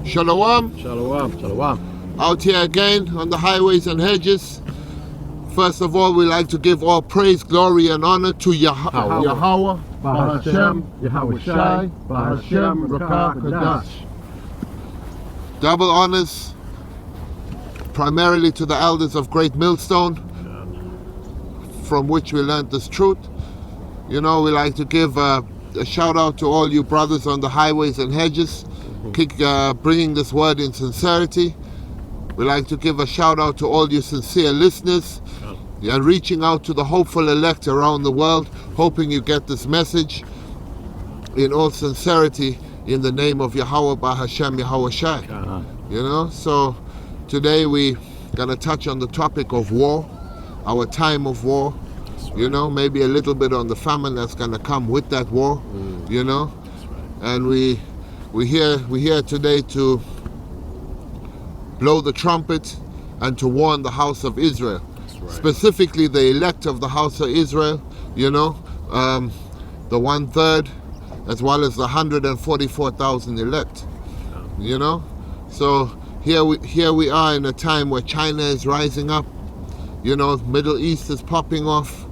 Shalom. Shalom. Shalom. Out here again on the highways and hedges. First of all, we like to give all praise, glory, and honor to Yahweh, Bahashem, Yahweh Shai, Bahashem, Rakah, Kadash. Double honors, primarily to the elders of Great Millstone, from which we learned this truth. You know, we like to give a shout out to all you brothers on the highways and hedges, bringing this word in sincerity. We like to give a shout out to all you sincere listeners and reaching out to the hopeful elect around the world, hoping you get this message in all sincerity in the name of Yahweh Bahashem Yahweh Shai. You know, so today we gonna touch on the topic of war, our time of war. You know, maybe a little bit on the famine that's gonna come with that war. You know, and we here today to blow the trumpet and to warn the house of Israel, specifically the elect of the house of Israel. You know, the 1/3, as well as the 144,000 elect. You know, so here we are in a time where China is rising up. You know, Middle East is popping off.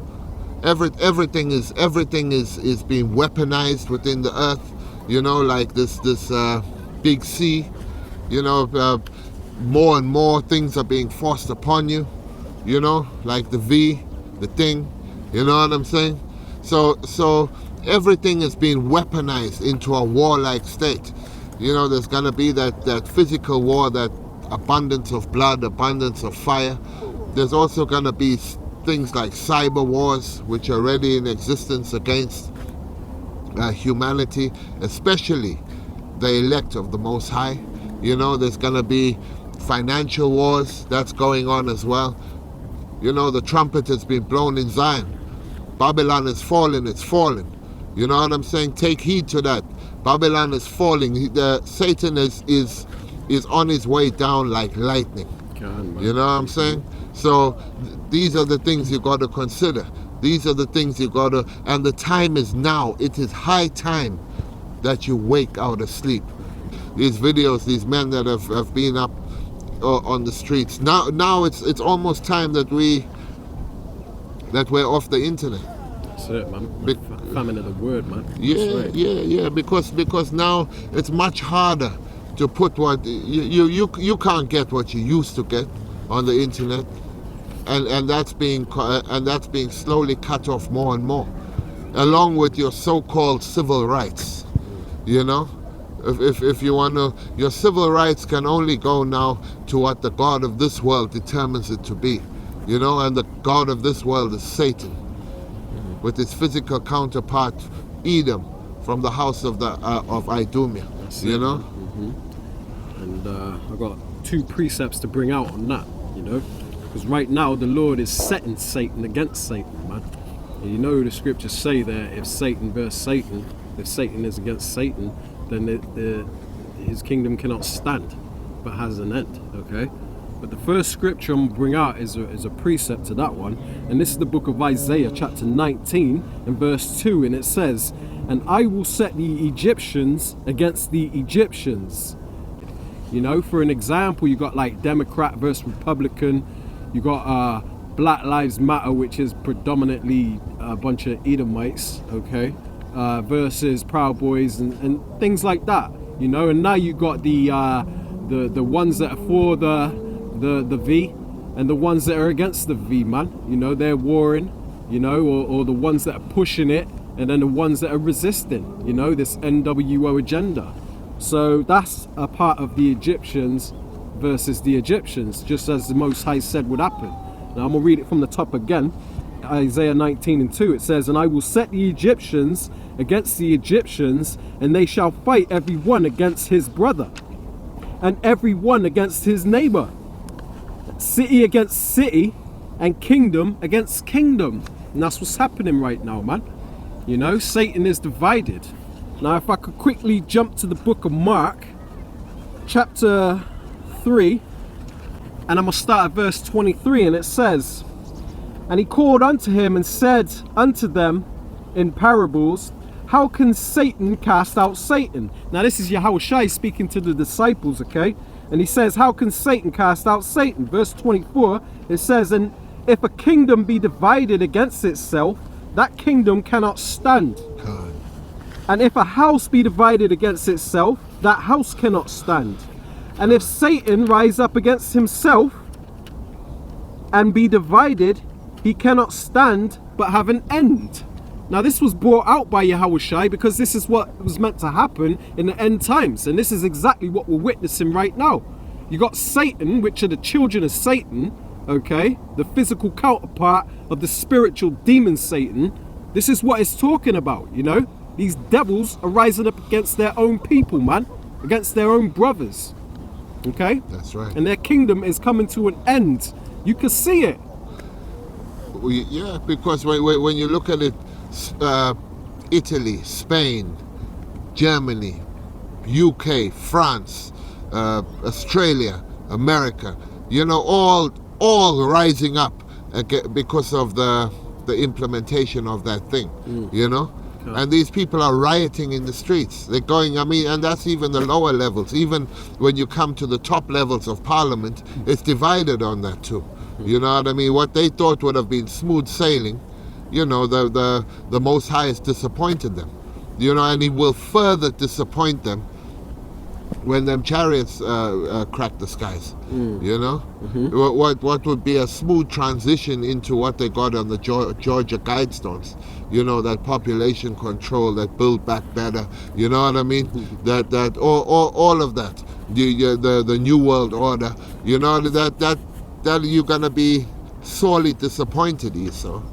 Everything is being weaponized within the earth. You know, like this big C. You know, more and more things are being forced upon you. You know, like the V, the thing. You know what I'm saying? So everything is being weaponized into a warlike state. You know, there's gonna be that physical war, that abundance of blood, abundance of fire. There's also gonna be things like cyber wars, which are already in existence against humanity, especially the elect of the Most High. You know, there's gonna be financial wars that's going on as well. You know, the trumpet has been blown in Zion. Babylon is falling, it's falling. You know what I'm saying? Take heed to that. Babylon is falling. Satan is on his way down like lightning. You know what I'm saying? So these are the things you got to consider. These are the things you got to, and the time is now. It is high time that you wake out of sleep. These videos, these men that have been up on the streets. Now it's almost time that we're off the internet. That's it, man. Famine of the word, man. Yeah. Because now it's much harder to put what you can't get what you used to get on the internet, and that's being slowly cut off more and more, along with your so-called civil rights. You know, if you want to, your civil rights can only go now to what the God of this world determines it to be. You know, and the God of this world is Satan, with his physical counterpart Edom from the house of Idumea. You know. And I've got 2 precepts to bring out on that. You know, because right now the Lord is setting Satan against Satan, man. And you know the scriptures say that if Satan versus Satan, if Satan is against Satan, then his kingdom cannot stand, but has an end. Okay. But the first scripture I'm going to bring out is a precept to that one. And this is the book of Isaiah chapter 19 and verse 2. And it says, "And I will set the Egyptians against the Egyptians." You know, for an example, you got like Democrat versus Republican. You got Black Lives Matter, which is predominantly a bunch of Edomites, okay, versus Proud Boys and things like that. You know, and now you got the ones that are for the V and the ones that are against the V, man. You know, they're warring, you know, or the ones that are pushing it, and then the ones that are resisting, you know, this NWO agenda. So that's a part of the Egyptians versus the Egyptians, just as the Most High said would happen. Now I'm going to read it from the top again. Isaiah 19 and 2, it says, "And I will set the Egyptians against the Egyptians, and they shall fight every one against his brother, and every one against his neighbor. City against city, and kingdom against kingdom." And that's what's happening right now, man. You know, Satan is divided. Now, if I could quickly jump to the book of Mark, chapter 3, and I'm going to start at verse 23, and it says, "And he called unto him and said unto them in parables, how can Satan cast out Satan? Now this is Yahushua speaking to the disciples, okay? And he says, how can Satan cast out Satan? Verse 24, it says, and if a kingdom be divided against itself, that kingdom cannot stand. God. And if a house be divided against itself, that house cannot stand. And if Satan rise up against himself and be divided, he cannot stand but have an end. Now this was brought out by Yahushua because this is what was meant to happen in the end times. And this is exactly what we're witnessing right now. You got Satan, which are the children of Satan, okay? The physical counterpart of the spiritual demon Satan. This is what it's talking about, you know? These devils are rising up against their own people, man. Against their own brothers. Okay? That's right. And their kingdom is coming to an end. You can see it. Yeah, because when you look at it, Italy, Spain, Germany, UK, France, Australia, America, you know, all rising up because of the implementation of that thing, you know. And these people are rioting in the streets. They're going, I mean, and that's even the lower levels. Even when you come to the top levels of parliament, it's divided on that too. You know what I mean? What they thought would have been smooth sailing, you know, the Most High has disappointed them. You know, and he will further disappoint them when them chariots crack the skies. You know? What would be a smooth transition into what they got on the Georgia Guidestones. You know, that population control, that build back better, you know what I mean? That all of that, the New World Order, you know, that you're gonna be sorely disappointed, Esau.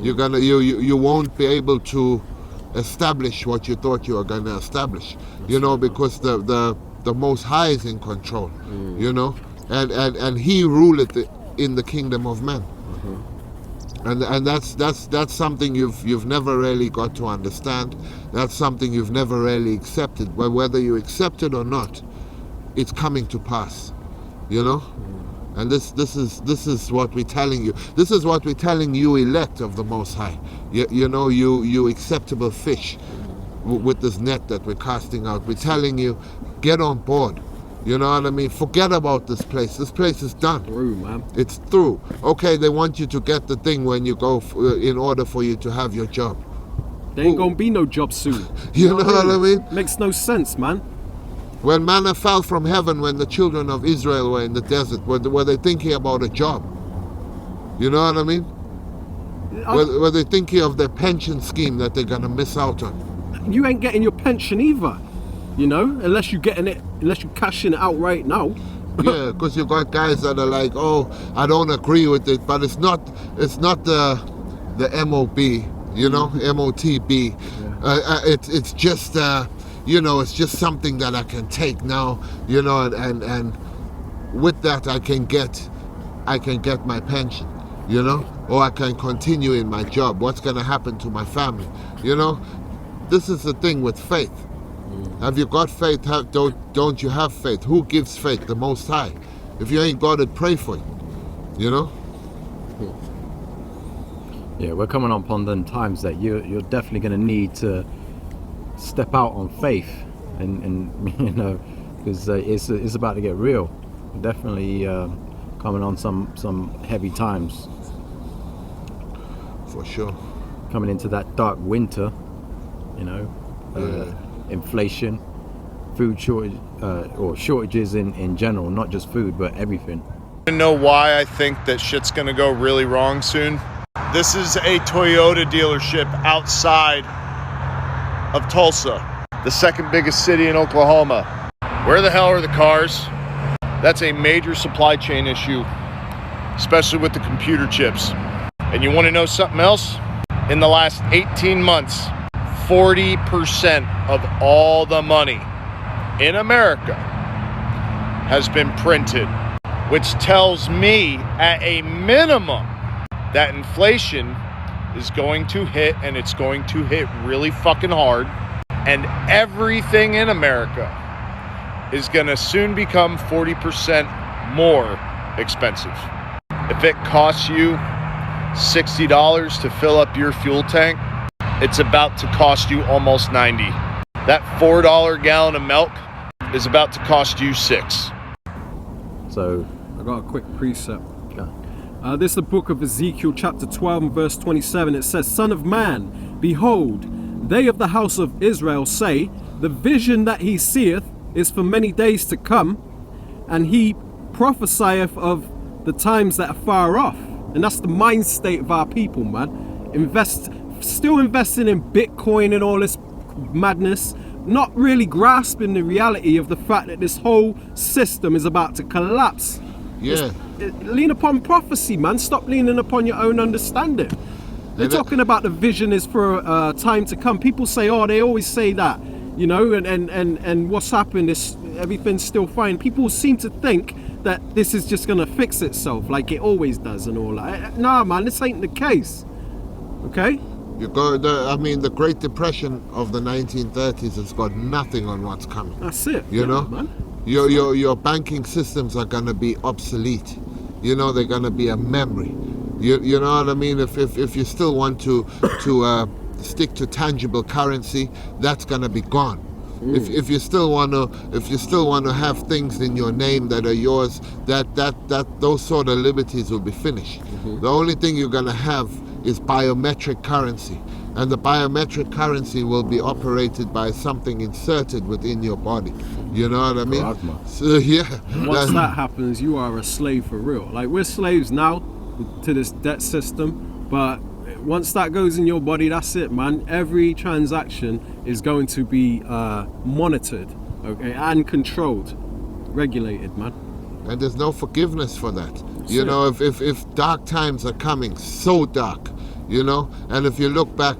You're gonna you won't be able to establish what you thought you were gonna establish, you know, because the Most High is in control, you know, and he ruleth in the kingdom of men. And that's something you've never really got to understand. That's something you've never really accepted. But whether you accept it or not, it's coming to pass. You know? And this is what we're telling you. This is what we're telling you, elect of the Most High. You know, you acceptable fish with this net that we're casting out. We're telling you, get on board. You know what I mean? Forget about this place. This place is done. Through, man. It's through. Okay, they want you to get the thing when you go in order for you to have your job. There ain't gonna be no job soon. You know what I mean? Makes no sense, man. When manna fell from heaven, when the children of Israel were in the desert, were they thinking about a job? You know what I mean? Were they thinking of their pension scheme that they're gonna miss out on? You ain't getting your pension either. You know, unless you're cashing it out right now. Yeah, because you got guys that are like, oh, I don't agree with it, but it's not the MOB, you know, MOTB. Yeah. It's just you know, it's just something that I can take now, you know, and with that I can get my pension, you know, or I can continue in my job. What's gonna happen to my family, you know? This is the thing with faith. Have you got faith? Don't you have faith? Who gives faith? The Most High. If you ain't got it, pray for it. You know? Yeah, we're coming upon them times that you're definitely going to need to step out on faith, and you know, because it's about to get real. Definitely coming on some heavy times. For sure. Coming into that dark winter, you know. Inflation, food shortage, or shortages in general, not just food but everything. You know why I think that shit's gonna go really wrong soon? This is a Toyota dealership outside of Tulsa, the second biggest city in Oklahoma. Where the hell are the cars? That's a major supply chain issue, especially with the computer chips. And you want to know something else? In the last 18 months, 40% of all the money in America has been printed, which tells me at a minimum that inflation is going to hit, and it's going to hit really fucking hard, and everything in America is going to soon become 40% more expensive. If it costs you $60 to fill up your fuel tank, it's about to cost you almost 90. That $4 gallon of milk is about to cost you 6. So, I got a quick precept. yeah. This is the book of Ezekiel chapter 12 and verse 27. It says, Son of man, behold, they of the house of Israel say, the vision that he seeth is for many days to come, and he prophesieth of the times that are far off. And that's the mind state of our people, man. Still investing in Bitcoin and all this madness, not really grasping the reality of the fact that this whole system is about to collapse. Yeah. Lean upon prophecy, man. Stop leaning upon your own understanding. They're talking about the vision is for time to come. People say, oh, they always say that, you know, and what's happened is everything's still fine. People seem to think that this is just gonna fix itself like it always does and all that. Nah, man, this ain't the case. Okay? The Great Depression of the 1930s has got nothing on what's coming. That's it. You know, man. your banking systems are gonna be obsolete. You know, they're gonna be a memory. You know what I mean? If you still want to stick to tangible currency, that's gonna be gone. If you still want to have things in your name that are yours, that those sort of liberties will be finished. The only thing you're gonna have is biometric currency, and the biometric currency will be operated by something inserted within your body. You know what I mean? Plasma. So yeah. Once that happens, you are a slave for real. Like, we're slaves now to this debt system, but once that goes in your body, that's it, man. Every transaction is going to be monitored, okay, and controlled, regulated, man. And there's no forgiveness for that. You know, if dark times are coming, so dark, you know, and if you look back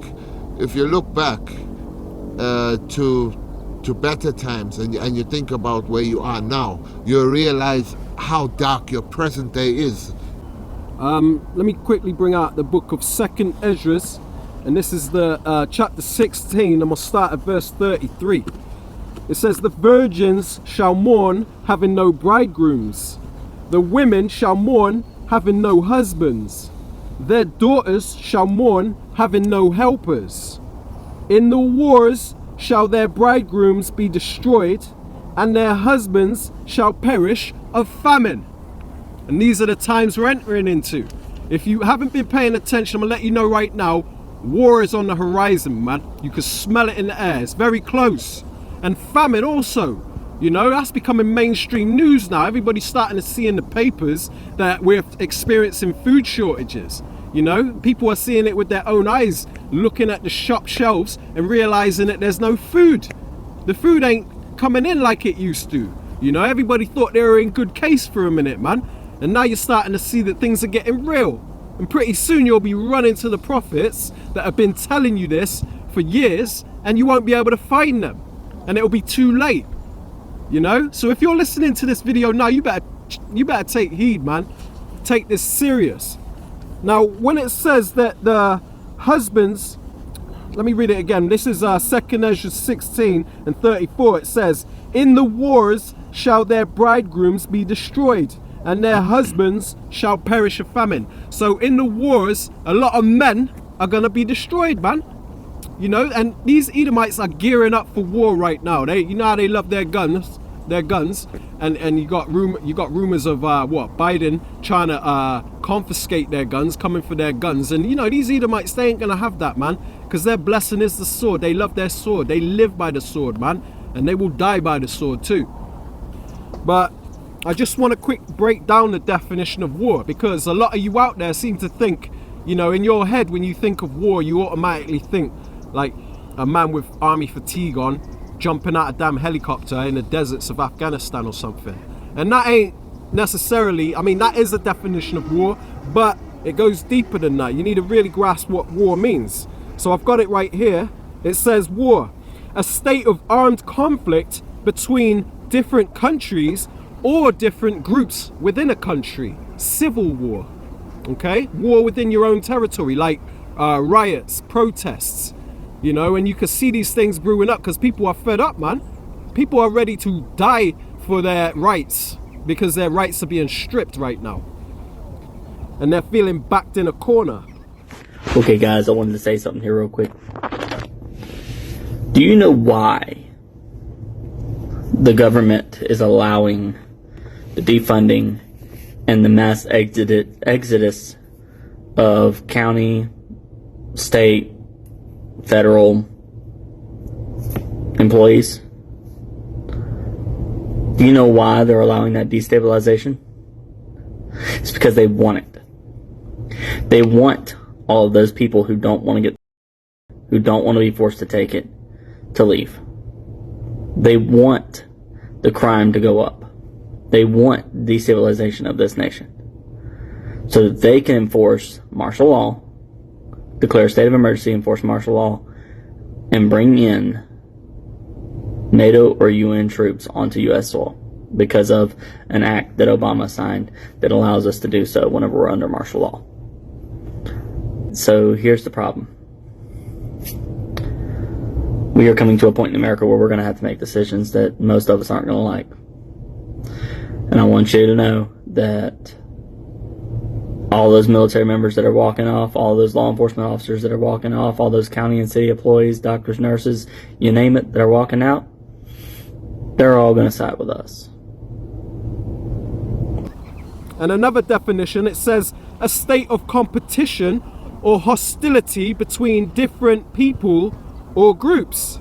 to better times, and you think about where you are now, you realize how dark your present day is. Let me quickly bring out the book of 2nd Ezra, and this is the chapter 16. I'm gonna start at verse 33. It says, the virgins shall mourn, having no bridegrooms. The women shall mourn, having no husbands. Their daughters shall mourn, having no helpers. In the wars shall their bridegrooms be destroyed, and their husbands shall perish of famine. And these are the times we're entering into. If you haven't been paying attention, I'm gonna let you know right now, war is on the horizon, man. You can smell it in the air. It's very close. And famine also. You know, that's becoming mainstream news now. Everybody's starting to see in the papers that we're experiencing food shortages. You know, people are seeing it with their own eyes, looking at the shop shelves and realizing that there's no food. The food ain't coming in like it used to. You know, everybody thought they were in good case for a minute, man. And now you're starting to see that things are getting real. And pretty soon you'll be running to the prophets that have been telling you this for years, and you won't be able to find them. And it'll be too late. You know? So if you're listening to this video now, you better take heed, man. Take this serious. Now, when it says that the husbands, let me read it again. This is 2nd Ezra 16 and 34. It says, in the wars shall their bridegrooms be destroyed, and their husbands shall perish of famine. So in the wars, a lot of men are going to be destroyed, man. You know, and these Edomites are gearing up for war right now. You know how they love their guns, and you got rumors of Biden trying to confiscate their guns, coming for their guns. And you know, these Edomites, they ain't gonna have that, man, because their blessing is the sword. They love their sword. They live by the sword, man, and they will die by the sword too. But I just want to quick break down the definition of war, because a lot of you out there seem to think, you know, in your head, when you think of war, you automatically think like a man with army fatigue on, jumping out a damn helicopter in the deserts of Afghanistan or something. And that ain't necessarily, I mean, that is a definition of war, but it goes deeper than that. You need to really grasp what war means. So I've got it right here. It says war, a state of armed conflict between different countries or different groups within a country. Civil war, okay? War within your own territory, like riots, protests. You know, and you can see these things brewing up because people are fed up, man. People are ready to die for their rights because their rights are being stripped right now. And they're feeling backed in a corner. Okay, guys, I wanted to say something here real quick. Do you know why the government is allowing the defunding and the mass exodus of county, state, federal employees? Do you know why they're allowing that destabilization? It's because they want it. They want all of those people who don't want to be forced to take it, to leave. They want the crime to go up. They want destabilization of this nation so that they can enforce martial law, declare a state of emergency, enforce martial law, and bring in NATO or UN troops onto U.S. soil because of an act that Obama signed that allows us to do so whenever we're under martial law. So here's the problem. We are coming to a point in America where we're going to have to make decisions that most of us aren't going to like. And I want you to know that all those military members that are walking off, all those law enforcement officers that are walking off, all those county and city employees, doctors, nurses, you name it, that are walking out, they're all going to side with us. And another definition, it says a state of competition or hostility between different people or groups.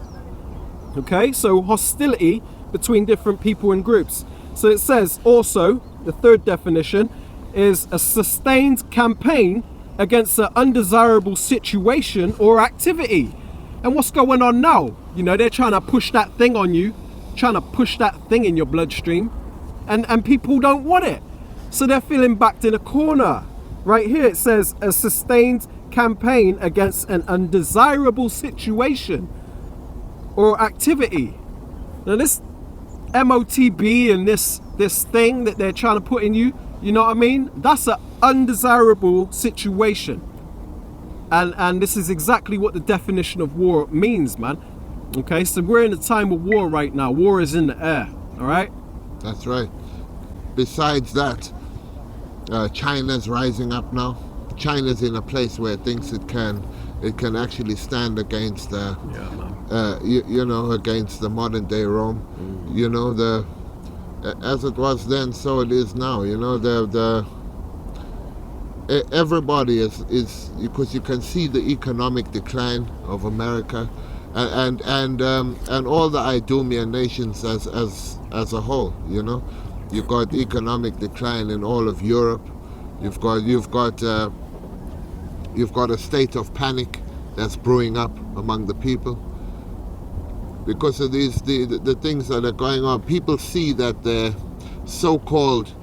Okay, so hostility between different people and groups. So it says also, the third definition is a sustained campaign against an undesirable situation or activity. And what's going on now? You know, they're trying to push that thing on you, trying to push that thing in your bloodstream, and people don't want it. So they're feeling backed in a corner. Right here it says a sustained campaign against an undesirable situation or activity. Now this MOTB and this thing that they're trying to put in you, you know what I mean? That's an undesirable situation. And this is exactly what the definition of war means, man. Okay, so we're in a time of war right now. War is in the air, all right? That's right. Besides that, China's rising up now. China's in a place where it thinks it can actually stand against against the modern day Rome. You know, as it was then, so it is now. You know, everybody is because you can see the economic decline of America, and all the Idumean nations as a whole. You know, you've got economic decline in all of Europe. You've got a state of panic that's brewing up among the people because of the things that are going on. People see that the so-called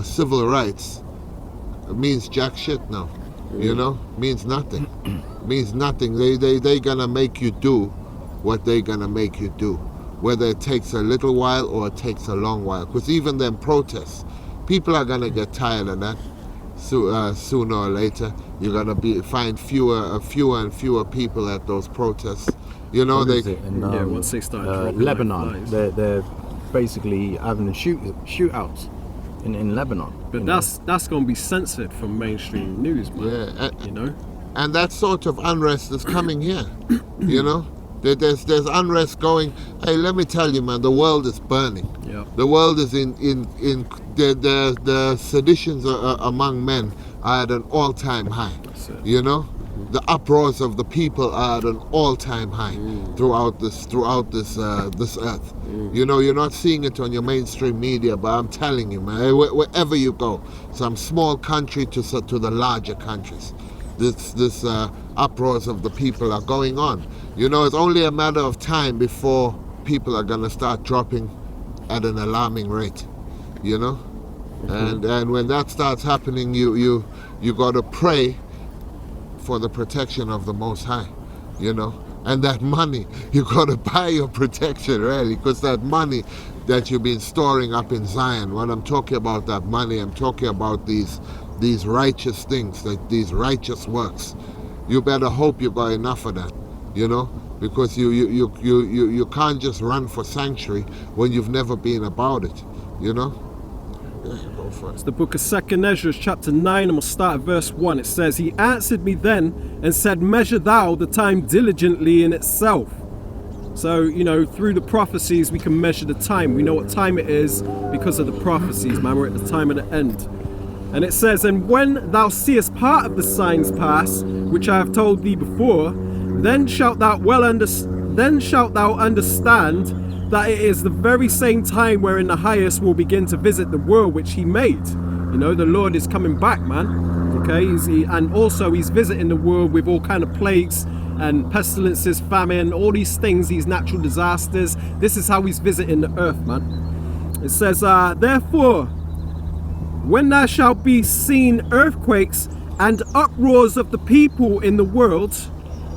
civil rights means jack shit now. You know, means nothing. Means nothing. They gonna make you do what they gonna make you do, whether it takes a little while or it takes a long while. Because even them protests, people are gonna get tired of that. Sooner or later, you're gonna find fewer and fewer people at those protests. You know, once they start Lebanon, they're basically having shootouts in Lebanon. But that's going to be censored from mainstream news, man. Yeah, you know, and that sort of unrest is coming here. You know, there's unrest going. Hey, let me tell you, man, the world is burning. Yeah. The world is in the seditions among men are at an all-time high. You know, the uproars of the people are at an all-time high throughout this earth. You know, you're not seeing it on your mainstream media, but I'm telling you, man, wherever you go, some small country to the larger countries, this uproars of the people are going on. You know, it's only a matter of time before people are gonna start dropping at an alarming rate. You know, and when that starts happening, you got to pray for the protection of the Most High. You know, and that money, you got to buy your protection, really, because that money that you've been storing up in Zion. When I'm talking about that money, I'm talking about these righteous things, like these righteous works. You better hope you got enough of that. You know, because you can't just run for sanctuary when you've never been about it. You know, Go for It's it. the book of 2nd Ezra, chapter 9, and we'll start at verse 1. It says, He answered me then and said, Measure thou the time diligently in itself. So, you know, through the prophecies, we can measure the time. We know what time it is because of the prophecies, man. We're at the time of the end. And it says, And when thou seest part of the signs pass, which I have told thee before, then shalt thou understand that it is the very same time wherein the highest will begin to visit the world which he made. You know, the Lord is coming back, man. Okay, and also he's visiting the world with all kind of plagues and pestilences, famine, all these things, these natural disasters. This is how he's visiting the earth, man. It says, Therefore, when there shall be seen earthquakes and uproars of the people in the world,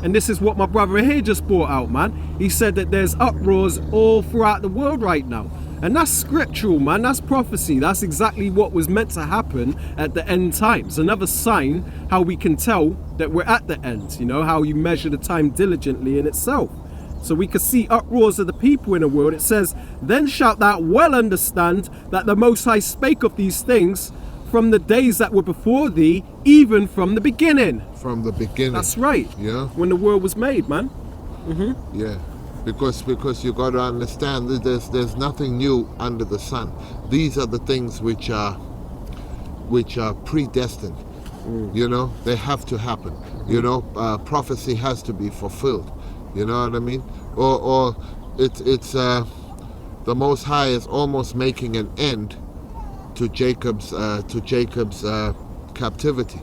and this is what my brother here just brought out, man. He said that there's uproars all throughout the world right now. And that's scriptural, man. That's prophecy. That's exactly what was meant to happen at the end times. Another sign how we can tell that we're at the end. You know, how you measure the time diligently in itself. So we can see uproars of the people in the world. It says, Then shalt thou well understand that the Most High spake of these things from the days that were before thee, even from the beginning. From the beginning. That's right. Yeah. When the world was made, man. Yeah. Because you got to understand that there's nothing new under the sun. These are the things which are predestined. You know, they have to happen. You know, prophecy has to be fulfilled. You know what I mean? Or it's the Most High is almost making an end to Jacob's captivity.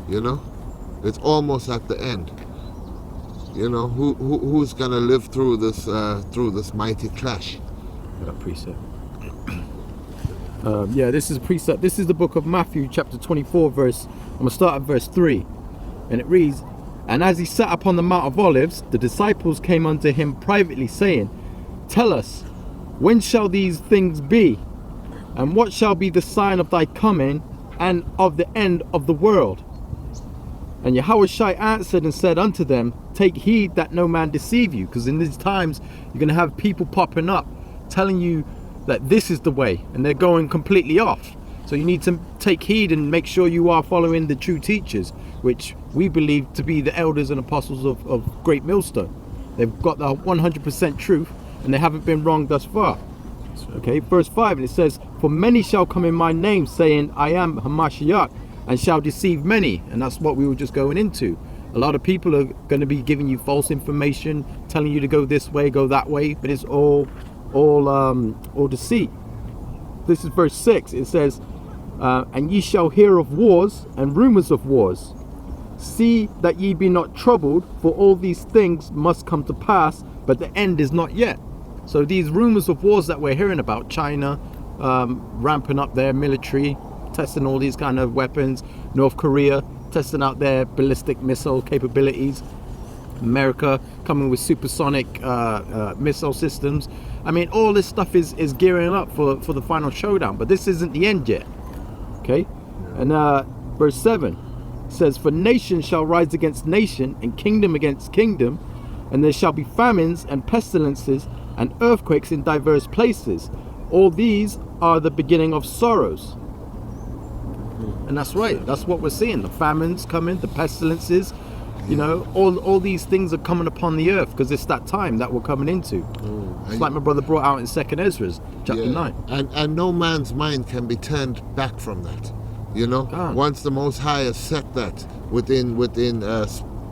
You know, it's almost at the end. You know, who's gonna live through this mighty clash? Got a precept. This is a precept. This is the book of Matthew, chapter 24, verse. I'm gonna start at verse 3, and it reads, And as he sat upon the Mount of Olives, the disciples came unto him privately, saying, Tell us, when shall these things be? And what shall be the sign of thy coming and of the end of the world? And Yahushua answered and said unto them, Take heed that no man deceive you, because in these times you're going to have people popping up telling you that this is the way, and they're going completely off. So you need to take heed and make sure you are following the true teachers, which we believe to be the elders and apostles of Great Millstone. They've got the 100% truth, and they haven't been wrong thus far. Okay, verse 5, and it says, For many shall come in my name, saying, I am Hamashiach, and shall deceive many. And that's what we were just going into. A lot of people are going to be giving you false information, telling you to go this way, go that way, but it's all deceit. This is verse 6. It says, And ye shall hear of wars and rumors of wars. See that ye be not troubled, for all these things must come to pass, but the end is not yet. So these rumors of wars that we're hearing about, China ramping up their military, testing all these kind of weapons, North Korea testing out their ballistic missile capabilities, America coming with supersonic missile systems. I mean, all this stuff is gearing up for the final showdown, but this isn't the end yet. Okay, and verse 7 says, For nation shall rise against nation, and kingdom against kingdom, and there shall be famines and pestilences and earthquakes in diverse places. All these are the beginning of sorrows. And that's right, that's what we're seeing. The famines coming, the pestilences, you know, all these things are coming upon the earth, because it's that time that we're coming into. It's like my brother brought out in 2nd Ezra chapter 9. And no man's mind can be turned back from that. You know, once the Most High has set that within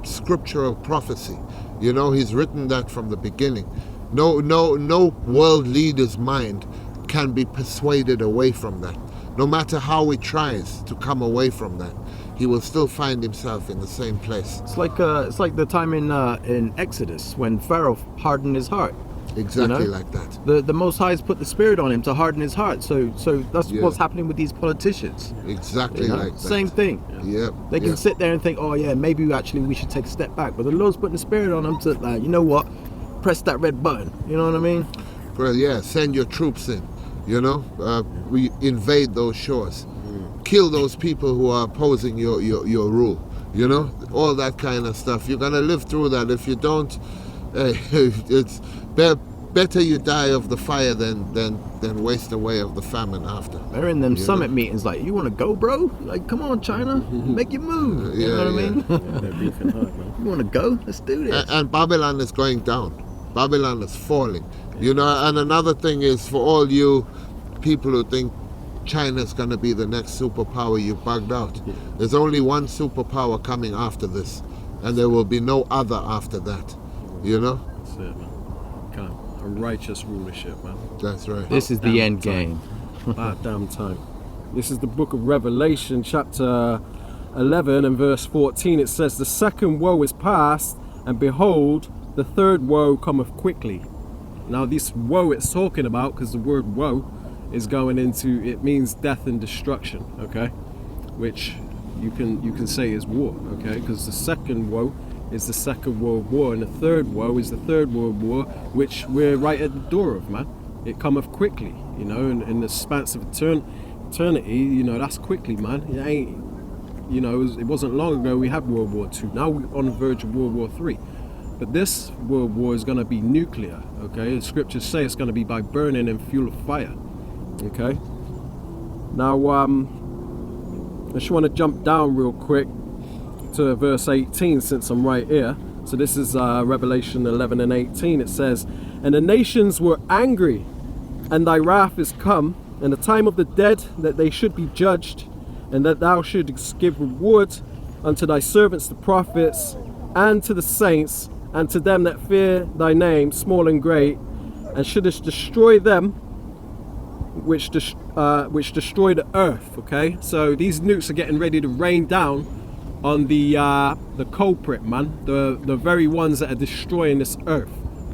scriptural prophecy, you know, he's written that from the beginning. No world leader's mind can be persuaded away from that. No matter how he tries to come away from that, he will still find himself in the same place. It's like the time in Exodus when Pharaoh hardened his heart. Exactly, you know? Like that. The Most High has put the Spirit on him to harden his heart. So that's what's happening with these politicians. Exactly, you know? like that. Same thing. Yeah. They can sit there and think, oh yeah, maybe we should take a step back. But the Lord's putting the Spirit on them to, you know what, press that red button. You know what I mean? Well, yeah, send your troops in. You know, we invade those shores, kill those people who are opposing your rule. You know, all that kind of stuff. You're gonna live through that. If you don't, it's bear better you die of the fire than waste away of the famine after. They're in them You summit know? meetings like, you want to go, bro? Like, come on, China, make your move. You Yeah, know what I mean? They're beefing hard, man. You want to go? Let's do this. And Babylon is going down. Babylon is falling. You know, and another thing is, for all you people who think China's going to be the next superpower, you bugged out. There's only one superpower coming after this, and there will be no other after that. You know? That's it, man. Kind of a righteous rulership, man. That's right. This is the end game. About damn time. This is the book of Revelation, chapter 11 and verse 14. It says, the second woe is past, and behold, the third woe cometh quickly. Now this woe it's talking about, because the word woe is going into, it means death and destruction, okay? Which you can say is war, okay? Because the second woe is the Second World War, and the third woe is the Third World War, which we're right at the door of, man. It cometh quickly, you know, in the span of eternity, you know, that's quickly, man. It ain't, you know, it wasn't long ago we had World War II. Now we're on the verge of World War III. But this World War is going to be nuclear, okay? The scriptures say it's going to be by burning and fuel of fire, okay? Now, I just want to jump down real quick to verse 18, since I'm right here. So this is Revelation 11 and 18. It says, and the nations were angry, and thy wrath is come, and the time of the dead, that they should be judged, and that thou shouldst give reward unto thy servants the prophets, and to the saints, and to them that fear thy name, small and great, and shouldest destroy them which destroy the earth. Okay, so these nukes are getting ready to rain down on the culprit, man, the very ones that are destroying this earth,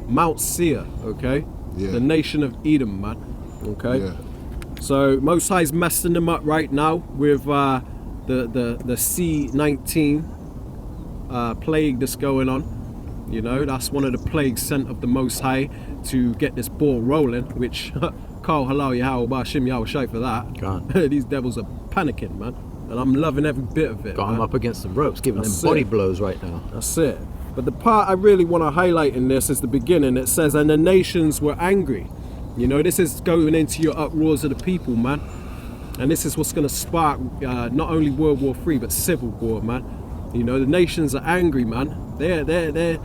Mount Seir, okay? Yeah. The nation of Edom, man, okay? Yeah. So Most High's messing them up right now with the C-19 plague that's going on. You know, that's one of the plagues sent of the Most High to get this ball rolling, which Carl Halal Yahweh Bashim Yahweh Shai for that. God. These devils are panicking, man. And I'm loving every bit of it. Got him man. up against the ropes, giving That's them body it. blows right now. That's it. But the part I really want to highlight in this is the beginning. It says, and the nations were angry. You know, this is going into your uproars of the people, man. And this is what's going to spark not only World War III, but civil war, man. You know, the nations are angry, man. They're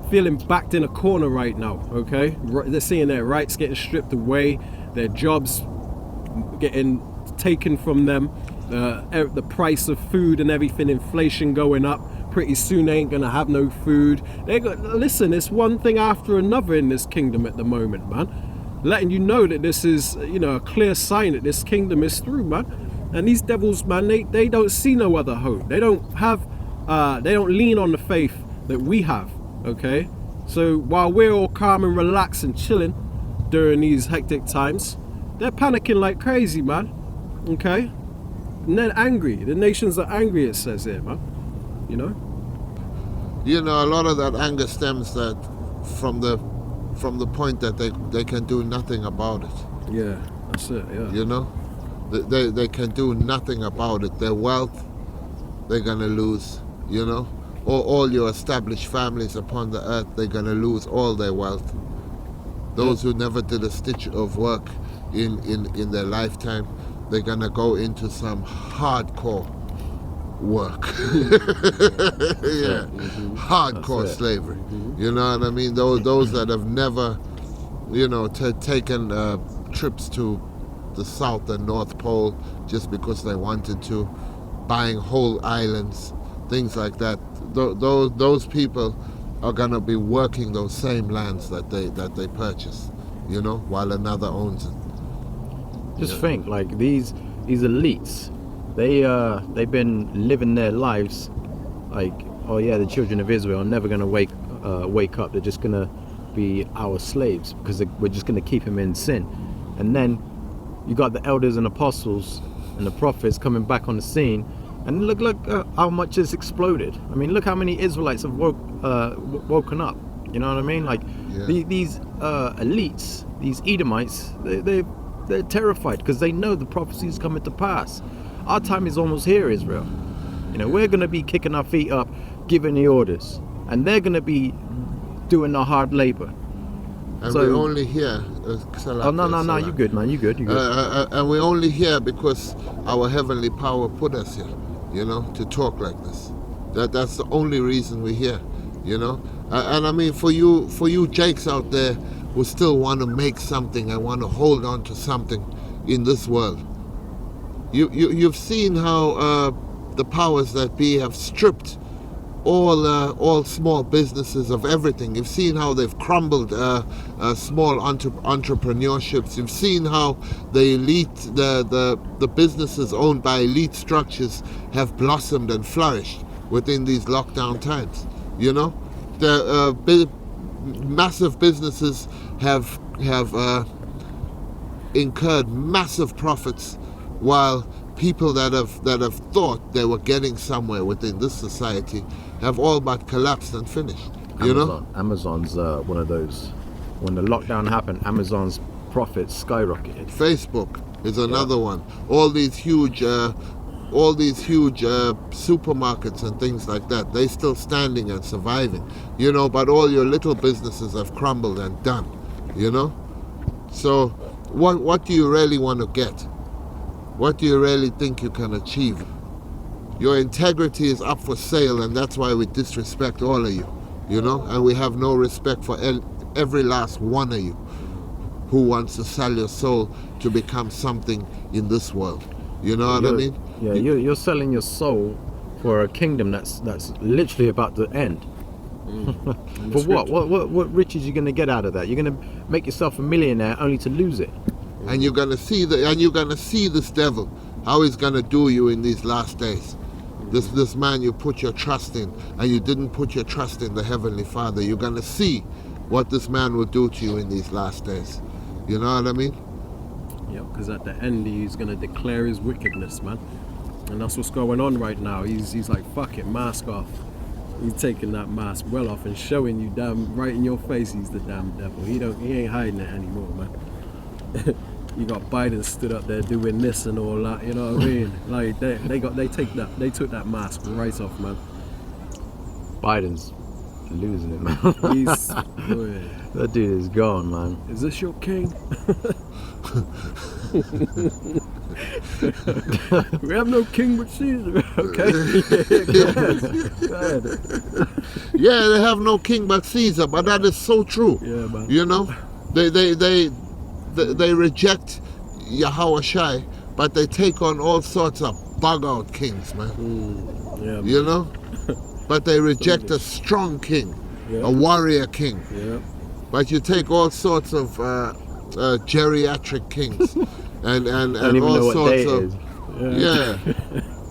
feeling backed in a corner right now, okay? They're seeing their rights getting stripped away, their jobs getting taken from them, the price of food and everything, inflation going up. Pretty soon they ain't gonna have no food. Listen, it's one thing after another in this kingdom at the moment, man. Letting you know that this is, you know, a clear sign that this kingdom is through, man. And these devils, man, they don't see no other hope. They don't have, they don't lean on the faith that we have, okay? So while we're all calm and relaxed and chilling during these hectic times, they're panicking like crazy, man, okay? And they're angry. The nations are angry, it says here, man. You know? You know, a lot of that anger stems that from the point that they can do nothing about it. Yeah, that's it, yeah. You know, they can do nothing about it. Their wealth, they're gonna lose. You know, all your established families upon the earth, they're gonna lose all their wealth. Those who never did a stitch of work in their lifetime, they're gonna go into some hardcore work. Yeah, hardcore slavery. You know what I mean? Those that have never, you know, taken trips to the South and North Pole just because they wanted to, buying whole islands, things like that. Those people are gonna be working those same lands that they purchased, you know, while another owns it. Just think, like these elites, they've been living their lives like, oh yeah, the children of Israel are never gonna wake up. They're just gonna be our slaves because we're just gonna keep them in sin. And then you got the elders and apostles and the prophets coming back on the scene, and look how much it's exploded. I mean, look how many Israelites have woken up. You know what I mean? Like these elites, these Edomites, they're terrified because they know the prophecy is coming to pass. Our time is almost here, Israel. You know, we're going to be kicking our feet up, giving the orders, and they're going to be doing the hard labor. And So- we only hear. Oh no, you good, man. You good. And we only hear because our heavenly power put us here, you know, to talk like this. That's the only reason we're here, you know. And I mean, for you Jakes out there who still want to make something and want to hold on to something in this world, you've seen how the powers that be have stripped all small businesses of everything. You've seen how they've crumbled small entrepreneurships. You've seen how the elite, the businesses owned by elite structures have blossomed and flourished within these lockdown times. You know, the massive businesses have incurred massive profits, while people that have thought they were getting somewhere within this society have all but collapsed and finished. You know, Amazon's one of those. When the lockdown happened, Amazon's profits skyrocketed. Facebook is another one. All these huge supermarkets and things like that, they still standing and surviving. You know, but all your little businesses have crumbled and done. You know, so what do you really want to get? What do you really think you can achieve? Your integrity is up for sale, and that's why we disrespect all of you, you know, and we have no respect for every last one of you who wants to sell your soul to become something in this world. You know what I mean? Yeah, you're selling your soul for a kingdom that's literally about to end. For what? What riches are you going to get out of that? You're going to make yourself a millionaire only to lose it. And you're gonna see this devil, how he's gonna do you in these last days. This man you put your trust in, and you didn't put your trust in the Heavenly Father. You're gonna see what this man will do to you in these last days. You know what I mean? Yeah, because at the end he's gonna declare his wickedness, man, and that's what's going on right now. He's like, fuck it, mask off. He's taking that mask well off and showing you damn right in your face he's the damn devil. He ain't hiding it anymore, man. You got Biden stood up there doing this and all that, you know what I mean? Like they took that mask right off, man. Biden's losing it, man. That dude is gone, man. Is this your king? We have no king but Caesar. Okay. Go ahead. Yeah, they have no king but Caesar, but that is so true. Yeah, man. You know, they reject Yahweh Shai, but they take on all sorts of bug-out kings, man. Yeah, man. You know? But they reject a strong king, a warrior king. Yeah. But you take all sorts of geriatric kings and Don't even know all what sorts day of it is. yeah,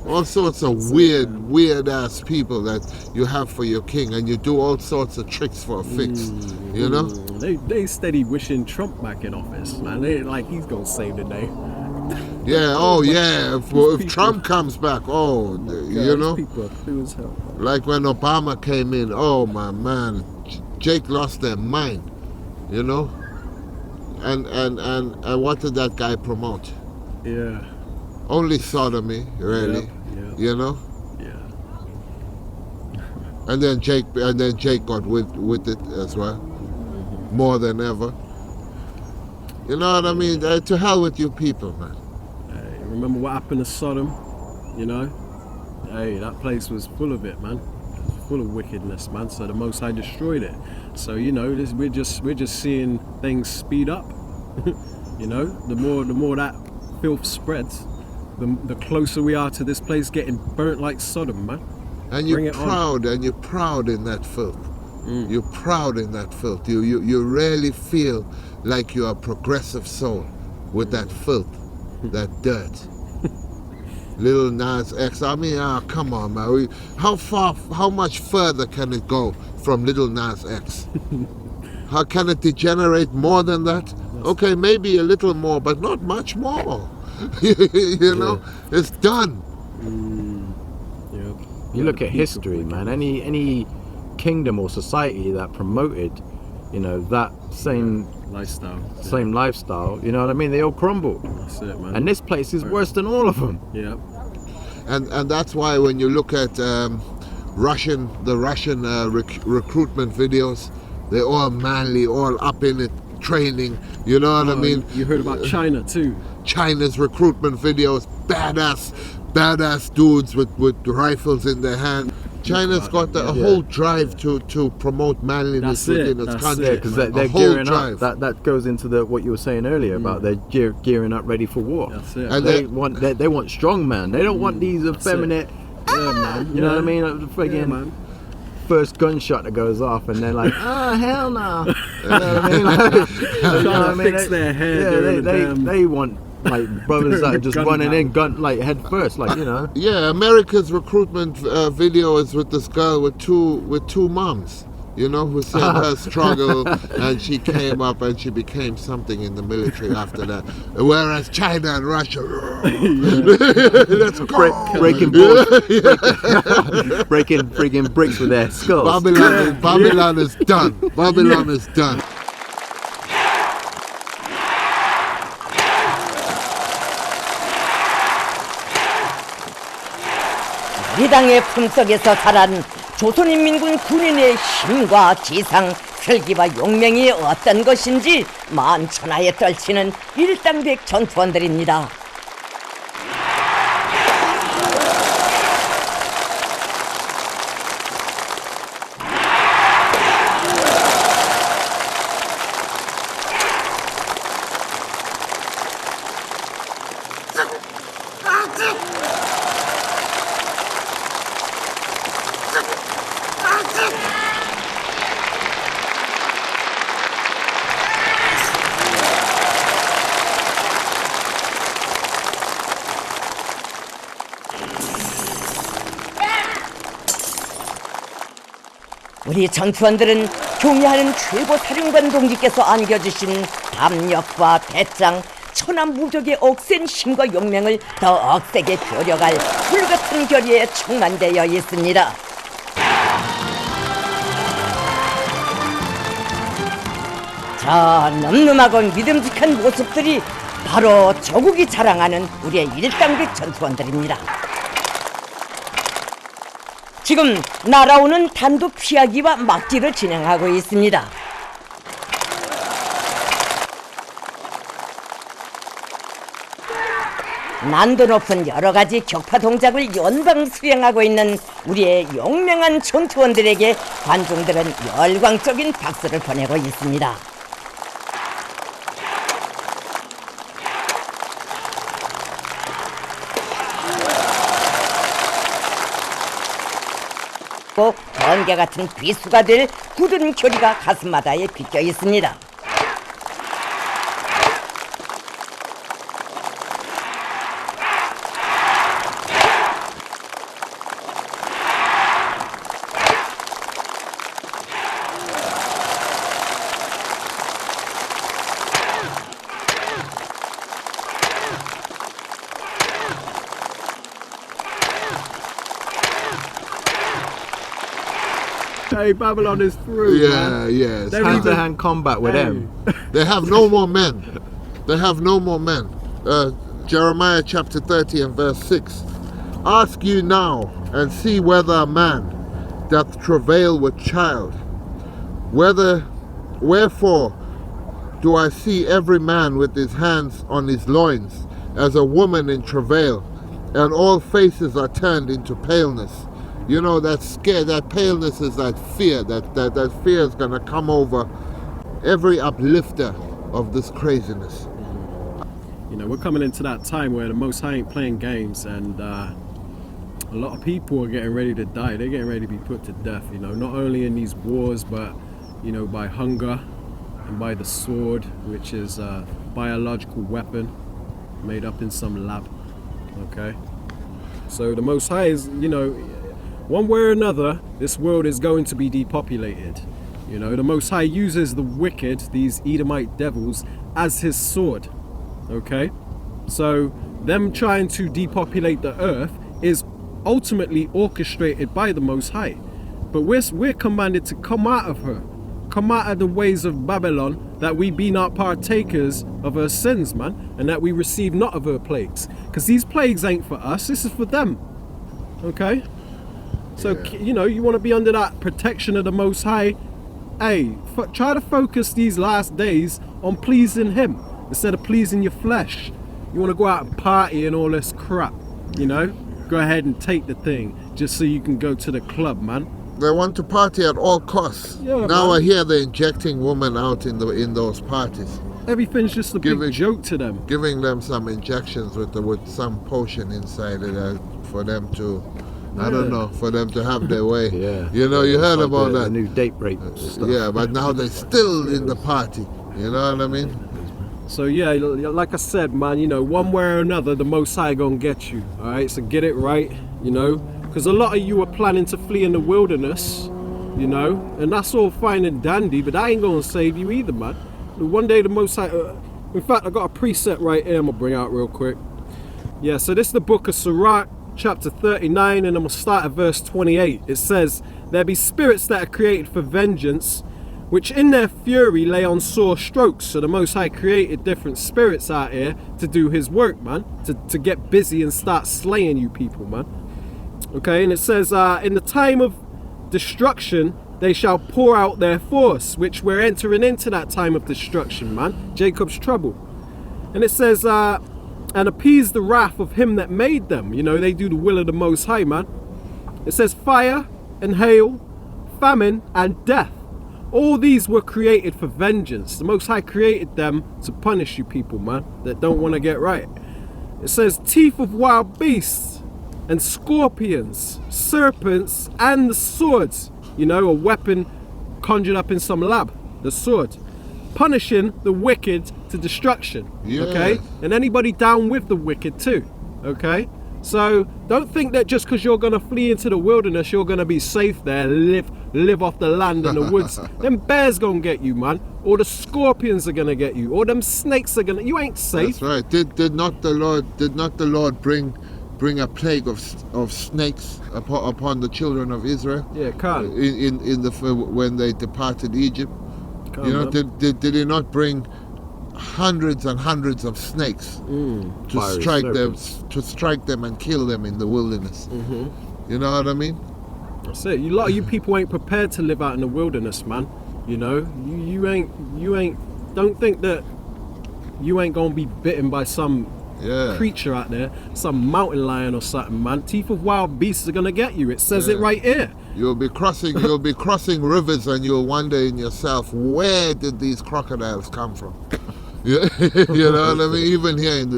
all sorts of weird ass people that you have for your king, and you do all sorts of tricks for a fix. You know? They steady wishing Trump back in office, man. They like he's gonna save the day. Yeah, oh yeah, if Trump comes back, oh, you know? People are cool as hell. Like when Obama came in, oh my man, Jake lost their mind, you know? And what did that guy promote? Yeah. Only sodomy, really. Yeah. You know? Yeah. And then Jake got with it as well, more than ever. You know what I mean? To hell with you people, man. Hey, remember what happened to Sodom? You know? Hey, that place was full of it, man. Full of wickedness, man. So the Most High destroyed it. So you know, we're just seeing things speed up. You know, the more that filth spreads, the closer we are to this place getting burnt like Sodom, man. And you're proud in that filth. You're proud in that filth. You really feel like you're a progressive soul with that filth, that dirt. Lil Nas X. I mean, come on, man. How much further can it go from Lil Nas X? How can it degenerate more than that? Okay, maybe a little more, but not much more. You know, it's done. You look at history, man. Any kingdom or society that promoted, you know, that same lifestyle, you know what I mean? They all crumbled. That's it, man. And this place is worse than all of them. Yeah. And that's why when you look at the Russian recruitment videos, They're all manly, all up in it, training. You know what I mean? You heard about China too. China's recruitment videos, badass dudes with rifles in their hand. China's got a whole drive to promote manliness within its country. Because they're gearing up. That goes into what you were saying earlier about they're gearing up ready for war. That's it. And they want strong man. They don't want these effeminate. Yeah, man. You know what I mean? Friggin' man. First gunshot that goes off, and they're like, oh hell no. You know what I mean? Like, you know what I mean? Fix their hair. They want like brothers that are just running in gun like head first, like, you know. Yeah, America's recruitment video is with this girl with two moms, you know, who said her struggle, and she came up and she became something in the military after that. Whereas China and Russia, let's go. Breaking balls, breaking friggin' bricks with their skulls. Babylon is done. Babylon is done. 이당의 품속에서 자란 조선인민군 군인의 힘과 지상, 설기와 용맹이 어떤 것인지 만천하에 떨치는 일당백 전투원들입니다. 우리 전투원들은 경의하는 최고 사령관 동지께서 안겨주신 담력과 배짱, 천하무적의 억센 힘과 용맹을 더 억세게 벼려갈 불같은 결의에 충만되어 있습니다. 저 늠름하고 믿음직한 모습들이 바로 조국이 자랑하는 우리의 일당백 전투원들입니다. 지금 날아오는 단독 피하기와 막기를 진행하고 있습니다. 난도 높은 여러 가지 격파 동작을 연방 수행하고 있는 우리의 용맹한 전투원들에게 관중들은 열광적인 박수를 보내고 있습니다. 꼭 번개 같은 비수가 될 굳은 교리가 가슴마다에 비껴 있습니다. Hey, Babylon is through. Yeah, yeah. They're Hand-to-hand combat with them. They have no more men. They have no more men. Jeremiah chapter 30 and verse 6. Ask you now and see whether a man doth travail with child. Wherefore do I see every man with his hands on his loins as a woman in travail, and all faces are turned into paleness. You know, that scare, that paleness is that fear, that fear is going to come over every uplifter of this craziness. You know, we're coming into that time where the Most High ain't playing games, and a lot of people are getting ready to die. They're getting ready to be put to death, you know, not only in these wars, but, you know, by hunger and by the sword, which is a biological weapon made up in some lab, okay? So the Most High is, you know, one way or another, this world is going to be depopulated. You know, the Most High uses the wicked, these Edomite devils, as his sword. Okay? So, them trying to depopulate the earth is ultimately orchestrated by the Most High. But we're commanded to come out of her. Come out of the ways of Babylon, that we be not partakers of her sins, man, and that we receive not of her plagues. Because these plagues ain't for us, this is for them. Okay? So, you know, you want to be under that protection of the Most High, hey, try to focus these last days on pleasing him instead of pleasing your flesh. You want to go out and party and all this crap, you know? Go ahead and take the thing just so you can go to the club, man. They want to party at all costs. Yeah, now man. I hear they're injecting women out in those parties, Everything's just a big joke to them. giving them some injections with some potion inside it for them to, I don't know, for them to have their way. Yeah. You know, you It's heard like about the that. new date rape stuff. Yeah, but now they're still in the party. You know what I mean? So yeah, like I said, man, you know, one way or another, the Most High gonna get you. All right, so get it right, you know, because a lot of you are planning to flee in the wilderness, you know, and that's all fine and dandy, but that ain't gonna save you either, man. One day the Most High. In fact, I got a precept right here. I'm gonna bring out real quick. Yeah, so this is the book of Sirach, chapter 39, and I'm gonna start at verse 28. It says, "There be spirits that are created for vengeance, which in their fury lay on sore strokes." So the Most High created different spirits out here to do his work, man, to get busy and start slaying you people, man. Okay, and it says, in the time of destruction, they shall pour out their force, which we're entering into that time of destruction, man. Jacob's trouble. And it says, and appease the wrath of him that made them. You know, they do the will of the Most High, man. It says, fire and hail, famine and death. All these were created for vengeance. The Most High created them to punish you people, man, that don't want to get right. It says, teeth of wild beasts and scorpions, serpents, and the swords. You know, a weapon conjured up in some lab, the sword. Punishing the wicked to destruction, okay? And anybody down with the wicked too, okay? So don't think that just because you're gonna flee into the wilderness, you're gonna be safe there, live off the land and the woods. Them bears gonna get you, man. Or the scorpions are gonna get you. Or them snakes are gonna. You ain't safe. That's right. Did not the Lord bring a plague of snakes upon the children of Israel? Yeah, can't. When they departed Egypt, you know, did he not bring hundreds and hundreds of snakes to strike them and kill them in the wilderness? You know what I mean? That's it. A lot of you people ain't prepared to live out in the wilderness, man. You know, you ain't. Don't think that you ain't gonna be bitten by some creature out there, some mountain lion or something, man. Teeth of wild beasts are gonna get you. It says it right here. You'll be crossing rivers, and you'll wonder in yourself, where did these crocodiles come from? Yeah, you know what I mean? Even here in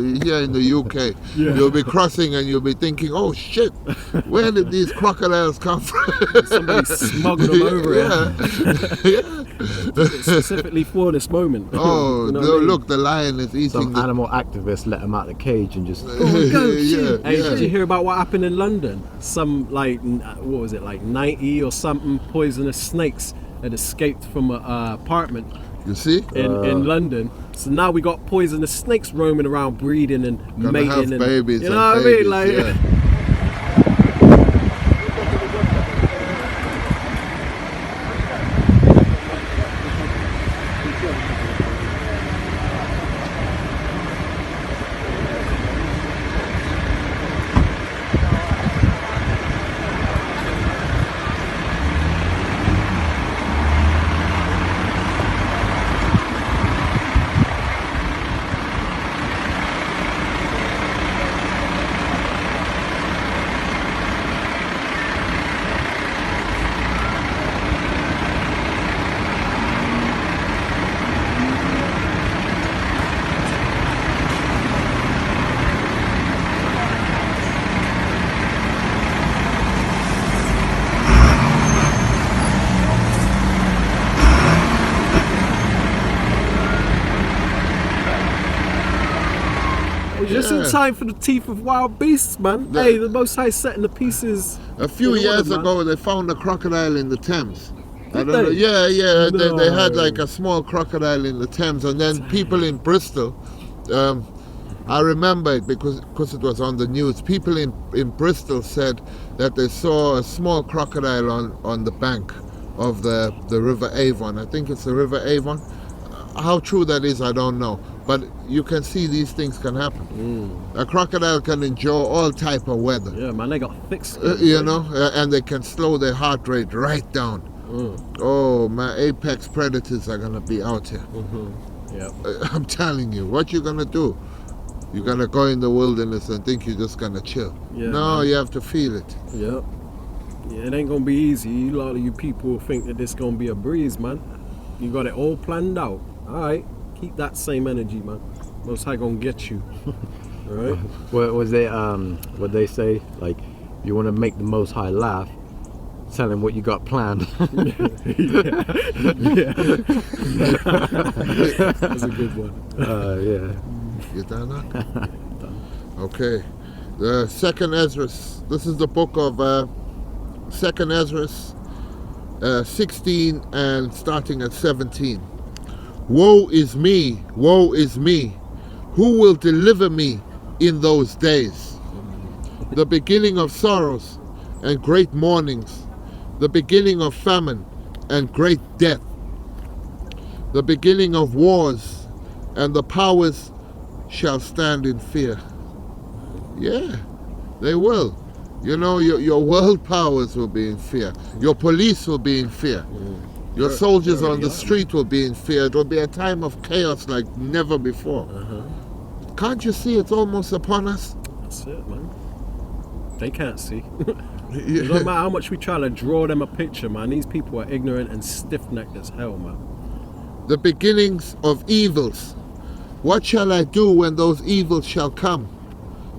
the UK, you'll be crossing and you'll be thinking, oh shit, where did these crocodiles come from? Somebody smuggled them over here. Specifically for this moment. Oh, you know look, the lion is eating. Some animal activists let him out the cage and just. Hey, did you hear about what happened in London? Some like 90 or something poisonous snakes had escaped from an apartment. You see? In London. So now we got poisonous snakes roaming around, breeding and mating have babies. You know what I mean? Like. Yeah. Just in time for the teeth of wild beasts, man. Hey, the Most High setting the pieces. A few years ago, they found a crocodile in the Thames. I don't know. Yeah. No. They had like a small crocodile in the Thames, and then people in Bristol. I remember it because it was on the news. People in Bristol said that they saw a small crocodile on the bank of the River Avon. I think it's the River Avon. How true that is, I don't know. But you can see these things can happen. A crocodile can endure all type of weather. Yeah, man, they got thick skin. You know, and they can slow their heart rate right down. Oh, my apex predators are gonna be out here. Yep. I'm telling you, what you gonna do? You're gonna go in the wilderness and think you're just gonna chill. Yeah, no, man. you have to feel it. Yep. Yeah, it ain't gonna be easy. A lot of you people think that this gonna be a breeze, man. You got it all planned out. Alright, keep that same energy, man. Most High gonna get you. Alright? What was they what they say? Like, you want to make the Most High laugh, tell him what you got planned. Yeah. That's a good one. Yeah. You done that? Okay. The second Ezra. This is the book of second Ezra 16 and starting at 17. Woe is me, woe is me. Who will deliver me in those days? The beginning of sorrows and great mournings, the beginning of famine and great death, the beginning of wars, and the powers shall stand in fear. Yeah, they will. You know, your world powers will be in fear. Your police will be in fear. Your soldiers on the street will be in fear. It will be a time of chaos like never before. Can't you see it's almost upon us? That's it, man. They can't see. It don't matter how much we try to draw them a picture, man. These people are ignorant and stiff-necked as hell, man. The beginnings of evils. What shall I do when those evils shall come?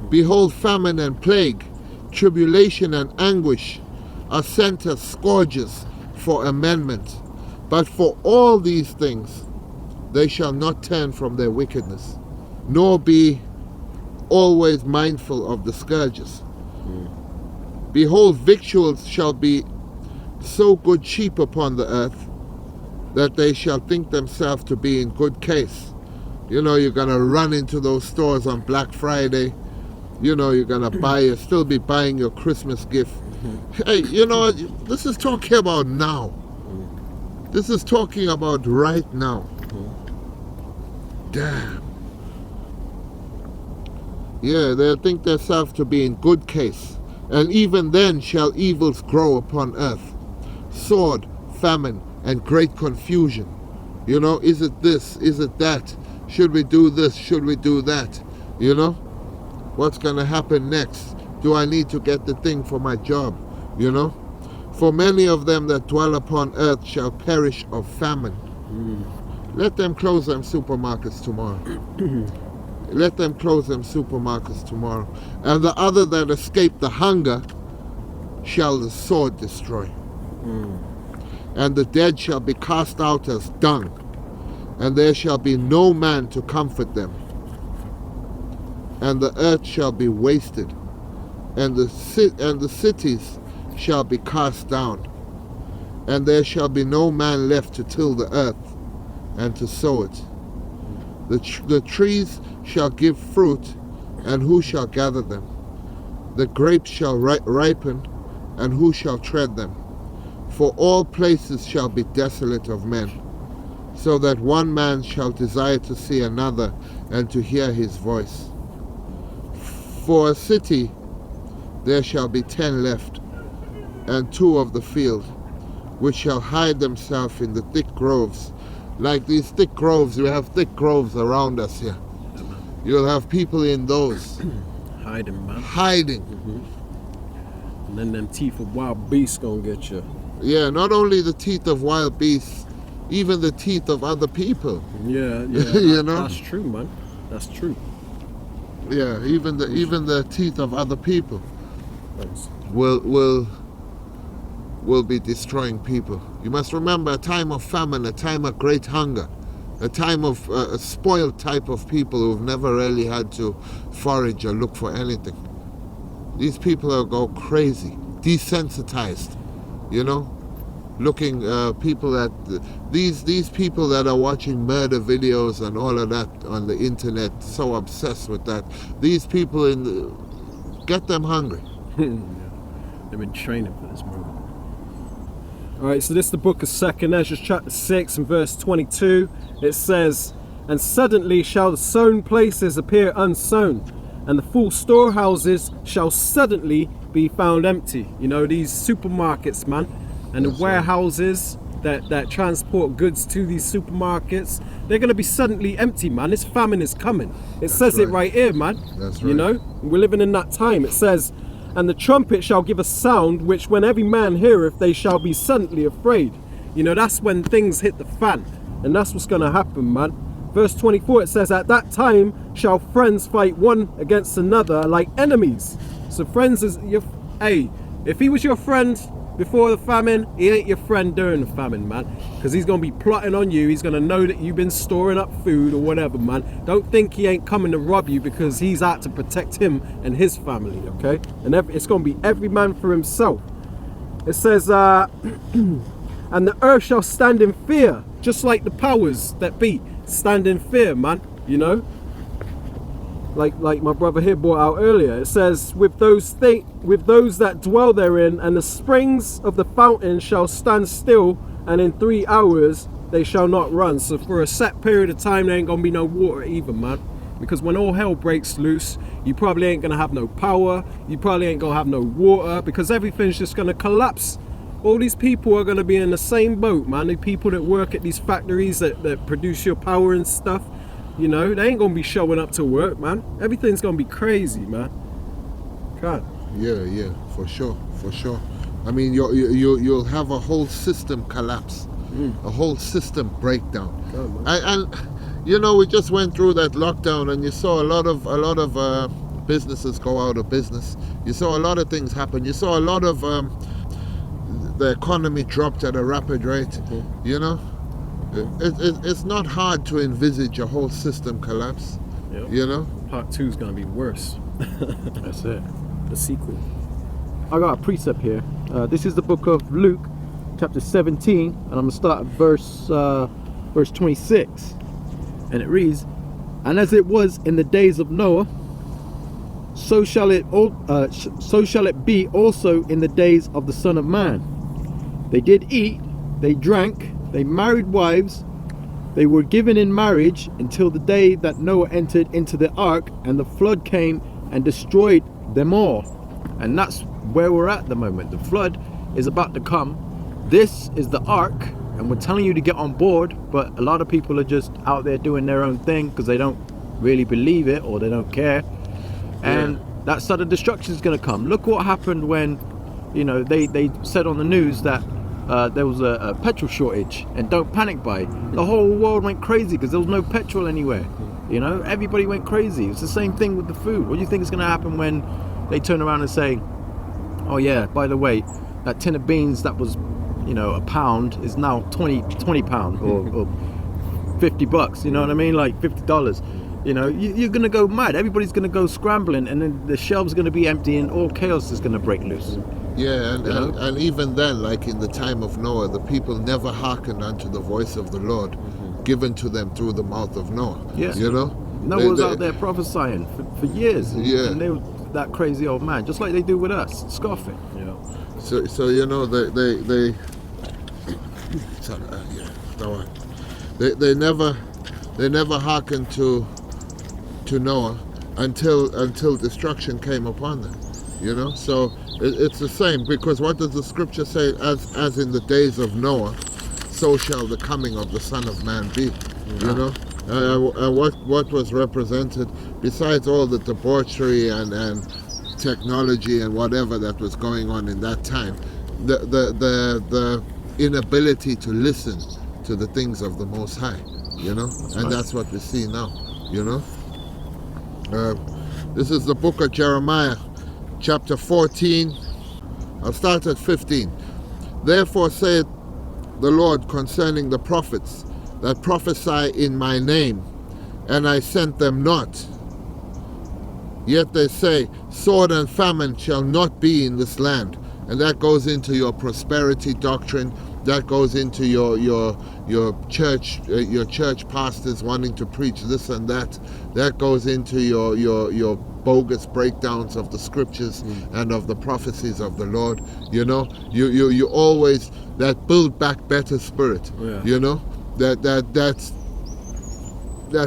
Behold, famine and plague, tribulation and anguish are sent as scourges for amendment. But for all these things they shall not turn from their wickedness, nor be always mindful of the scourges. Behold, victuals shall be so good cheap upon the earth that they shall think themselves to be in good case. You know, you're gonna run into those stores on Black Friday. You know, you're gonna still be buying your Christmas gift. Hey, you know, this is talking about now. This is talking about right now. Damn. Yeah, they'll think themselves to be in good case. And even then shall evils grow upon earth. Sword, famine, and great confusion. You know, is it this? Is it that? Should we do this? Should we do that? You know? What's gonna happen next? Do I need to get the thing for my job? You know? For many of them that dwell upon earth shall perish of famine. Let them close them supermarkets tomorrow. Let them close them supermarkets tomorrow. And the other that escape the hunger shall the sword destroy. And the dead shall be cast out as dung, and there shall be no man to comfort them. And the earth shall be wasted, and the cities shall be cast down, and there shall be no man left to till the earth and to sow it. The trees shall give fruit, and who shall gather them? The grapes shall ripen, and who shall tread them? For all places shall be desolate of men, so that one man shall desire to see another and to hear his voice. For a city there shall be 10 left, and 2 of the field, which shall hide themselves in the thick groves. Like these thick groves, we have thick groves around us here. You'll have people in those. Hiding, man. Hiding. And then them teeth of wild beasts gonna get you. Yeah, not only the teeth of wild beasts, even the teeth of other people. Yeah. You know? That's true, man. That's true. Yeah, even the teeth of other people Thanks. will be destroying people. You must remember a time of famine, a time of great hunger, a time of a spoiled type of people who've never really had to forage or look for anything. These people will go crazy, desensitized, you know, looking people that these people that are watching murder videos and all of that on the internet, so obsessed with that. These people get them hungry. They've been training for this moment. Alright, so this is the book of 2 Ezra chapter 6 and verse 22. It says, "And suddenly shall the sown places appear unsown, and the full storehouses shall suddenly be found empty." You know, these supermarkets, man, and the That's right. warehouses that transport goods to these supermarkets, they're going to be suddenly empty, man. This famine is coming. It says it right. right here, man. That's You right. know, we're living in that time. It says, and the trumpet shall give a sound, which when every man heareth, they shall be suddenly afraid. You know, that's when things hit the fan. And that's what's going to happen, man. Verse 24, it says, at that time shall friends fight one against another like enemies. So friends is your, hey, if he was your friend before the famine, he ain't your friend during the famine, man. Because he's going to be plotting on you. He's going to know that you've been storing up food or whatever, man. Don't think he ain't coming to rob you, because he's out to protect him and his family, okay? And it's going to be every man for himself. It says, and the earth shall stand in fear, just like the powers that be stand in fear, man, you know? Like my brother here brought out earlier, it says, with those that dwell therein, and the springs of the fountain shall stand still, and in 3 hours they shall not run. So for a set period of time, there ain't gonna be no water either, man. Because when all hell breaks loose, you probably ain't gonna have no power, you probably ain't gonna have no water, because everything's just gonna collapse. All these people are gonna be in the same boat, man. The people that work at these factories that produce your power and stuff, you know, they ain't gonna be showing up to work, man. Everything's gonna be crazy, man. God. Yeah, for sure. I mean, you'll have a whole system collapse, a whole system breakdown. God, man. And you know, we just went through that lockdown, and you saw a lot of businesses go out of business. You saw a lot of things happen. You saw a lot of the economy dropped at a rapid rate. You know, it's not hard to envisage a whole system collapse. Yep. You know, Part 2 is gonna be worse. That's it. The sequel. I got a precept here. This is the book of Luke, chapter 17, and I'm gonna start at verse 26, and it reads, "And as it was in the days of Noah, so shall it be also in the days of the Son of Man. They did eat, they drank, they married wives, they were given in marriage until the day that Noah entered into the ark, and the flood came and destroyed them all." And that's where we're at the moment. The flood is about to come. This is the ark, and we're telling you to get on board, but a lot of people are just out there doing their own thing because they don't really believe it or they don't care. And that sudden destruction is going to come. Look what happened when, you know, they said on the news that there was a petrol shortage, and don't panic buy. The whole world went crazy because there was no petrol anywhere. You know, everybody went crazy. It's the same thing with the food. What do you think is going to happen when they turn around and say, oh yeah, by the way, that tin of beans that was, you know, a pound is now 20 pounds or 50 bucks, you know what I mean? Like $50. You know, you're going to go mad. Everybody's going to go scrambling, and then the shelves are going to be empty, and all chaos is going to break loose. yeah, and even then, like in the time of Noah, the people never hearkened unto the voice of the Lord, given to them through the mouth of Noah. Yeah. You know, Noah was out there prophesying for years, Yeah. and they were that crazy old man, just like they do with us, scoffing. Yeah. So you know they sorry, yeah, go on. They never hearkened to Noah until destruction came upon them. You know, so it's the same, because what does the scripture say? As in the days of Noah, so shall the coming of the Son of Man be. You know, and what was represented, besides all the debauchery and technology and whatever that was going on in that time, the inability to listen to the things of the Most High. You know, and that's what we see now. You know, this is the book of Jeremiah, chapter 14. I'll start at 15. Therefore saith the Lord concerning the prophets that prophesy in my name, and I sent them not. Yet they say, sword and famine shall not be in this land. And that goes into your prosperity doctrine. That goes into your church pastors wanting to preach this and that. That goes into your bogus breakdowns of the scriptures and of the prophecies of the Lord. You know, you always, that build back better spirit. Yeah. You know, that's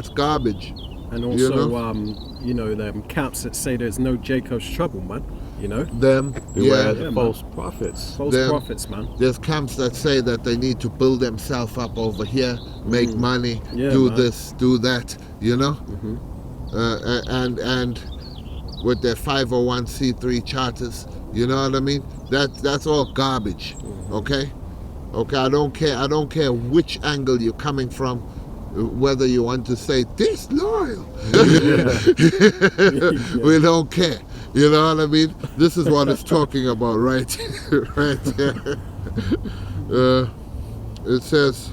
garbage. And also, you know, them camps that say there's no Jacob's trouble, man. You know, Them. Beware Yeah. the man. false prophets. false Them. prophets, man. There's camps that say that they need to build themselves up over here, make money, Yeah, do man. this, do that, you know? And with their 501c3 charters, you know what I mean? That's all garbage, okay? Okay, I don't care which angle you're coming from, whether you want to say disloyal. We don't care. You know what I mean? This is what it's talking about right here. It says,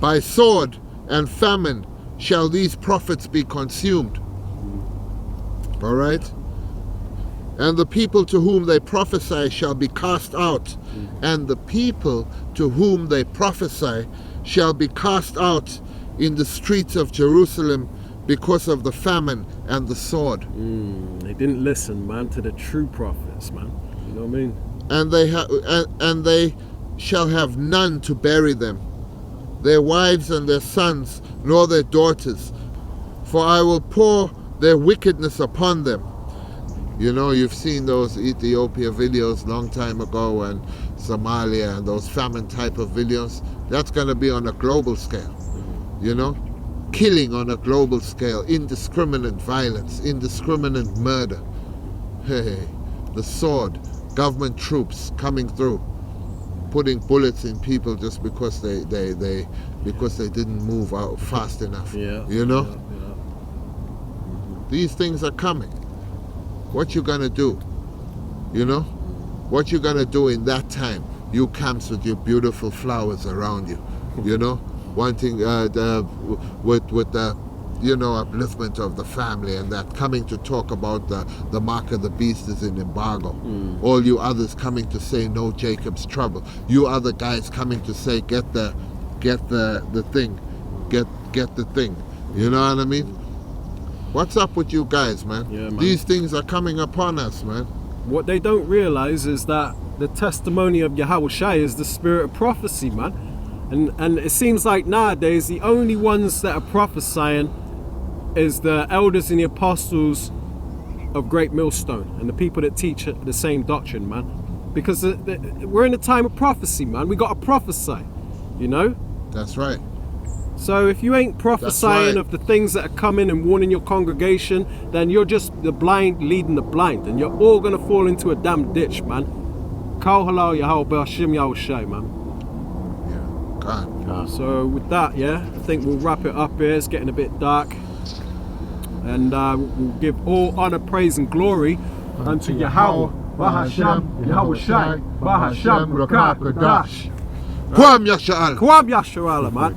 by sword and famine shall these prophets be consumed. All right? And the people to whom they prophesy shall be cast out. And the people to whom they prophesy shall be cast out in the streets of Jerusalem because of the famine and the sword. They didn't listen, man, to the true prophets, man. You know what I mean? And they shall have none to bury them, their wives and their sons, nor their daughters. For I will pour their wickedness upon them. You know, you've seen those Ethiopia videos long time ago, and Somalia, and those famine type of videos. That's going to be on a global scale, you know? Killing on a global scale, indiscriminate violence, indiscriminate murder. Hey, the sword, government troops coming through, putting bullets in people just because they didn't move out fast enough. Yeah. You know? Yeah. These things are coming. What you gonna do? You know? What you gonna do in that time? You camps with your beautiful flowers around you, you know? Wanting with the upliftment of the family and that, coming to talk about the mark of the beast is in embargo. All you others coming to say no Jacob's trouble. You other guys coming to say get the thing. Get the thing. You know what I mean? What's up with you guys, man? Yeah, man. These things are coming upon us, man. What they don't realize is that the testimony of Yahweh Shai is the spirit of prophecy, man. And it seems like nowadays the only ones that are prophesying is the elders and the apostles of Great Millstone and the people that teach the same doctrine, man. Because we're in a time of prophecy, man. We got to prophesy, you know? That's right. So if you ain't prophesying right. of the things that are coming and warning your congregation, then you're just the blind leading the blind, and you're all gonna fall into a damn ditch, man. Kal halal Yahweh B'Hashim Yahweh Shai, man. Yeah. God. So with that, yeah, I think we'll wrap it up here. It's getting a bit dark. And we'll give all honor, praise and glory unto Yahweh B'Hasham Yahweh Shai B'Hasham Rakah Kadash. Kwam Yasha'al. Kwam Yasha'ala, man.